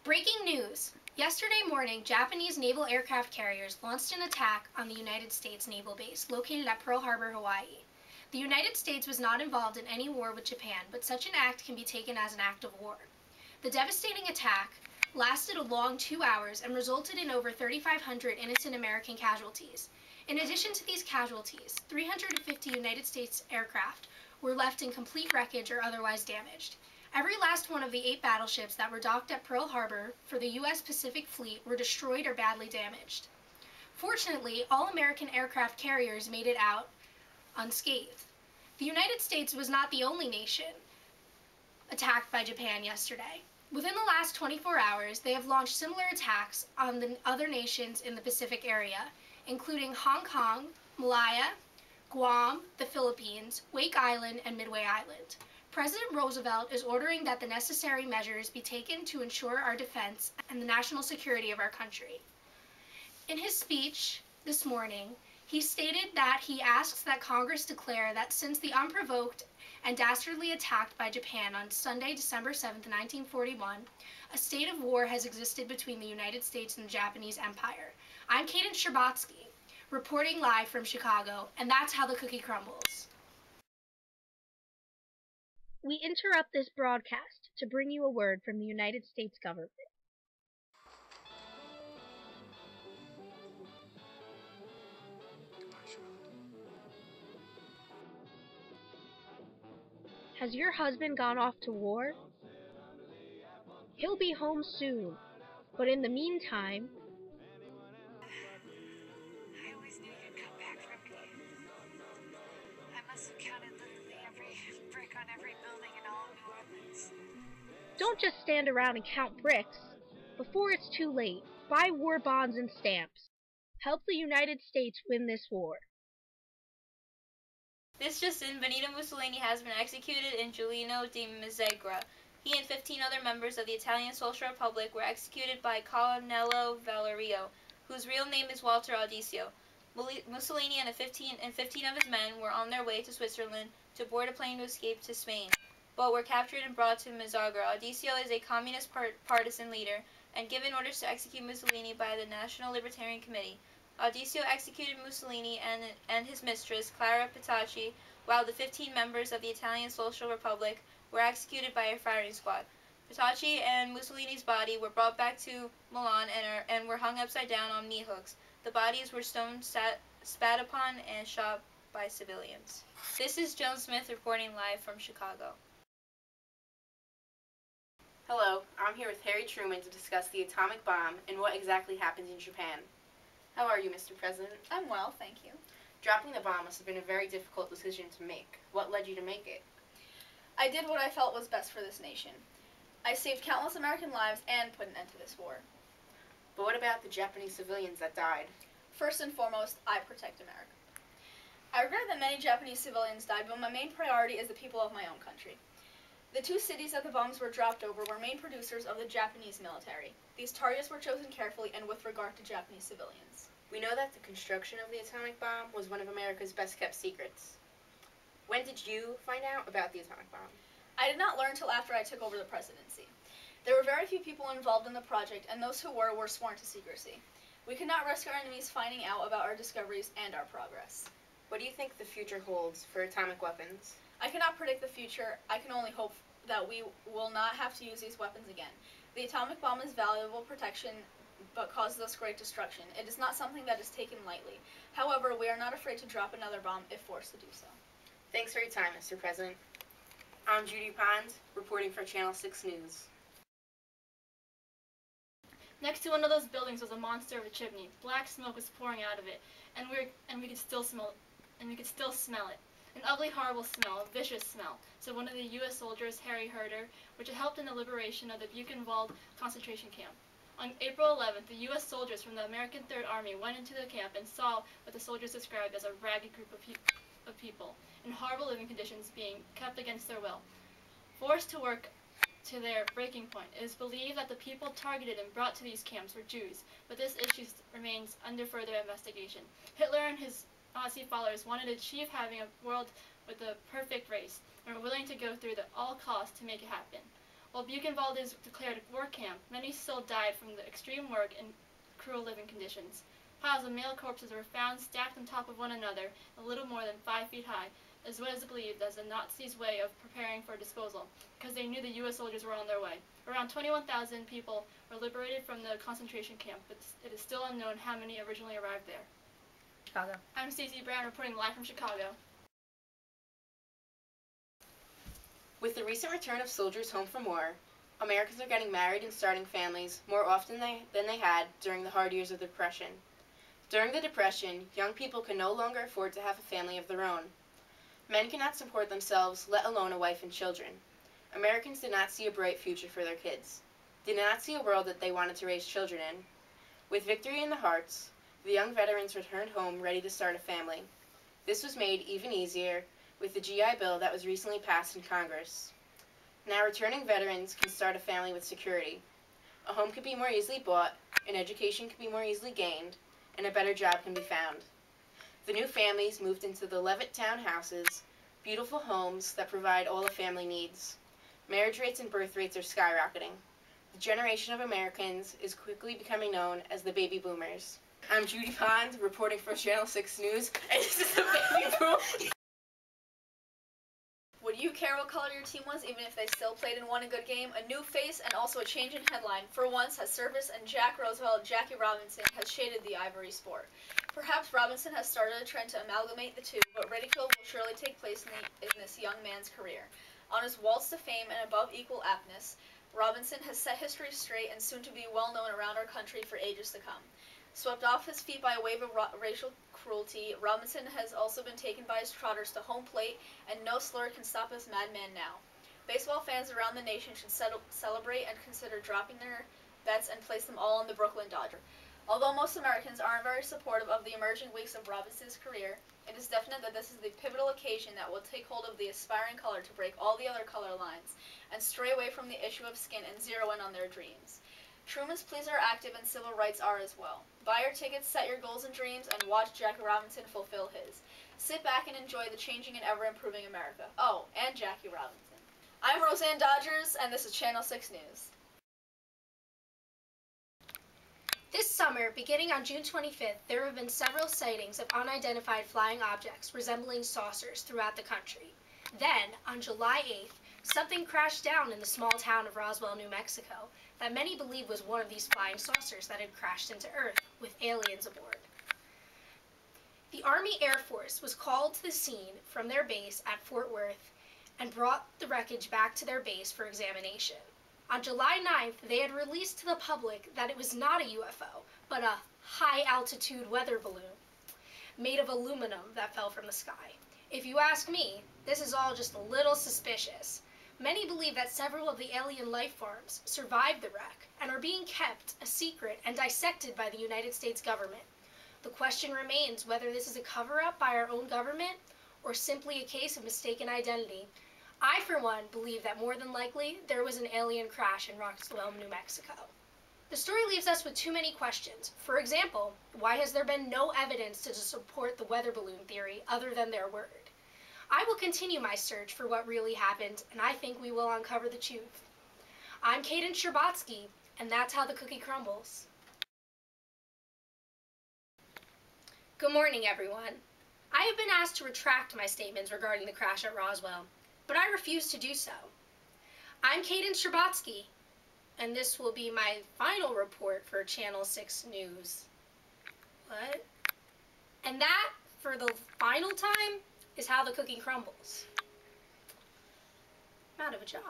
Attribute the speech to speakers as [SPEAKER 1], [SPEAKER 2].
[SPEAKER 1] Breaking news! Yesterday morning, Japanese naval aircraft carriers launched an attack on the United States naval base located at Pearl Harbor, Hawaii. The United States was not involved in any war with Japan, but such an act can be taken as an act of war. The devastating attack lasted a long 2 hours and resulted in over 3,500 innocent American casualties. In addition to these casualties, 350 United States aircraft were left in complete wreckage or otherwise damaged. Every last one of the 8 battleships that were docked at Pearl Harbor for the U.S. Pacific Fleet were destroyed or badly damaged. Fortunately, all American aircraft carriers made it out unscathed. The United States was not the only nation attacked by Japan yesterday. Within the last 24 hours, they have launched similar attacks on the other nations in the Pacific area, including Hong Kong, Malaya, Guam, the Philippines, Wake Island, and Midway Island. President Roosevelt is ordering that the necessary measures be taken to ensure our defense and the national security of our country. In his speech this morning, he stated that he asks that Congress declare that since the unprovoked and dastardly attack by Japan on Sunday, December 7, 1941, a state of war has existed between the United States and the Japanese Empire. I'm Kaden Scherbatsky, reporting live from Chicago, and that's how the cookie crumbles. We interrupt this broadcast to bring you a word from the United States government. Has your husband gone off to war? He'll be home soon, but in the meantime,
[SPEAKER 2] I always knew you'd come back for me. I must have counted literally every brick on every building in all of New Orleans.
[SPEAKER 1] don't just stand around and count bricks. Before it's too late, buy war bonds and stamps. Help the United States win this war.
[SPEAKER 3] This just in, Benito Mussolini has been executed in Giuliano di Mezzegra. He and 15 other members of the Italian Social Republic were executed by Colonnello Valerio, whose real name is Walter Audisio. Mussolini and 15 of his men were on their way to Switzerland to board a plane to escape to Spain, but were captured and brought to Mezzegra. Audisio is a communist partisan leader and given orders to execute Mussolini by the National Libertarian Committee. Audisio executed Mussolini and his mistress, Clara Petacci, while the 15 members of the Italian Social Republic were executed by a firing squad. Petacci and Mussolini's body were brought back to Milan and were hung upside down on meat hooks. The bodies were spat upon and shot by civilians. This is Joan Smith reporting live from Chicago.
[SPEAKER 4] Hello, I'm here with Harry Truman to discuss the atomic bomb and what exactly happened in Japan. How are you, Mr. President?
[SPEAKER 5] I'm well, thank you.
[SPEAKER 4] Dropping the bomb must have been a very difficult decision to make. What led you to make it?
[SPEAKER 5] I did what I felt was best for this nation. I saved countless American lives and put an end to this war.
[SPEAKER 4] But what about the Japanese civilians that died?
[SPEAKER 5] First and foremost, I protect America. I regret that many Japanese civilians died, but my main priority is the people of my own country. The 2 cities that the bombs were dropped over were main producers of the Japanese military. These targets were chosen carefully and with regard to Japanese civilians.
[SPEAKER 4] We know that the construction of the atomic bomb was one of America's best-kept secrets. When did you find out about the atomic bomb?
[SPEAKER 5] I did not learn until after I took over the presidency. There were very few people involved in the project, and those who were sworn to secrecy. We could not risk our enemies finding out about our discoveries and our progress.
[SPEAKER 4] What do you think the future holds for atomic weapons?
[SPEAKER 5] I cannot predict the future. I can only hope that we will not have to use these weapons again. The atomic bomb is valuable protection, but causes us great destruction. It is not something that is taken lightly. However, we are not afraid to drop another bomb if forced to do so.
[SPEAKER 4] Thanks for your time, Mr. President. I'm Judy Pines, reporting for Channel 6 News.
[SPEAKER 6] Next to one of those buildings was a monster of a chimney. Black smoke was pouring out of it, and we could still smell it. An ugly, horrible smell, a vicious smell, said one of the U.S. soldiers, Harry Herder, which had helped in the liberation of the Buchenwald concentration camp. On April 11th, the U.S. soldiers from the American Third Army went into the camp and saw what the soldiers described as a ragged group of people, in horrible living conditions, being kept against their will. Forced to work to their breaking point, it is believed that the people targeted and brought to these camps were Jews, but this issue remains under further investigation. Hitler and his Nazi followers wanted to achieve having a world with a perfect race, and were willing to go through the all costs to make it happen. While Buchenwald is declared a war camp, many still died from the extreme work and cruel living conditions. Piles of male corpses were found stacked on top of one another, a little more than 5 feet high, as what is believed as the Nazis' way of preparing for disposal, because they knew the U.S. soldiers were on their way. Around 21,000 people were liberated from the concentration camp, but it is still unknown how many originally arrived there.
[SPEAKER 1] Chicago.
[SPEAKER 6] I'm Stacey Brown reporting live from Chicago.
[SPEAKER 4] With the recent return of soldiers home from war, Americans are getting married and starting families more often than they had during the hard years of the Depression. During the Depression, young people could no longer afford to have a family of their own. Men cannot support themselves, let alone a wife and children. Americans did not see a bright future for their kids. They did not see a world that they wanted to raise children in. With victory in the hearts, the young veterans returned home ready to start a family. This was made even easier with the GI Bill that was recently passed in Congress. Now returning veterans can start a family with security. A home can be more easily bought, an education can be more easily gained, and a better job can be found. The new families moved into the Levitt townhouses, beautiful homes that provide all a family needs. Marriage rates and birth rates are skyrocketing. The generation of Americans is quickly becoming known as the baby boomers. I'm Judy Pond, reporting for Channel 6 News, and this is the baby boom.
[SPEAKER 5] Would you care what color your team was, even if they still played and won a good game? A new face and also a change in headline. For once, has Service and Jack Roosevelt, Jackie Robinson has shaded the Ivory sport. Perhaps Robinson has started a trend to amalgamate the two, but ridicule will surely take place in this young man's career. On his waltz to fame and above equal aptness, Robinson has set history straight and soon to be well known around our country for ages to come. Swept off his feet by a wave of racial cruelty, Robinson has also been taken by his trotters to home plate, and no slur can stop this madman now. Baseball fans around the nation should celebrate and consider dropping their bets and place them all on the Brooklyn Dodger. Although most Americans aren't very supportive of the emerging weeks of Robinson's career, it is definite that this is the pivotal occasion that will take hold of the aspiring color to break all the other color lines and stray away from the issue of skin and zero in on their dreams. Truman's pleas are active and civil rights are as well. Buy your tickets, set your goals and dreams, and watch Jackie Robinson fulfill his. Sit back and enjoy the changing and ever-improving America. Oh, and Jackie Robinson. I'm Roseanne Dodgers, and this is Channel 6 News.
[SPEAKER 1] This summer, beginning on June 25th, there have been several sightings of unidentified flying objects resembling saucers throughout the country. Then, on July 8th, something crashed down in the small town of Roswell, New Mexico, that many believe was one of these flying saucers that had crashed into Earth with aliens aboard. The Army Air Force was called to the scene from their base at Fort Worth and brought the wreckage back to their base for examination. On July 9th, they had released to the public that it was not a UFO, but a high-altitude weather balloon made of aluminum that fell from the sky. If you ask me, this is all just a little suspicious. Many believe that several of the alien life forms survived the wreck and are being kept a secret and dissected by the United States government. The question remains whether this is a cover-up by our own government or simply a case of mistaken identity. I, for one, believe that more than likely there was an alien crash in Roswell, New Mexico. The story leaves us with too many questions. For example, why has there been no evidence to support the weather balloon theory other than their word? I will continue my search for what really happened, and I think we will uncover the truth. I'm Kaden Sherbatsky, and that's how the cookie crumbles. Good morning, everyone. I have been asked to retract my statements regarding the crash at Roswell, but I refuse to do so. I'm Kaden Sherbatsky, and this will be my final report for Channel 6 News. What? And that, for the final time, is how the cookie crumbles. I'm out of a job.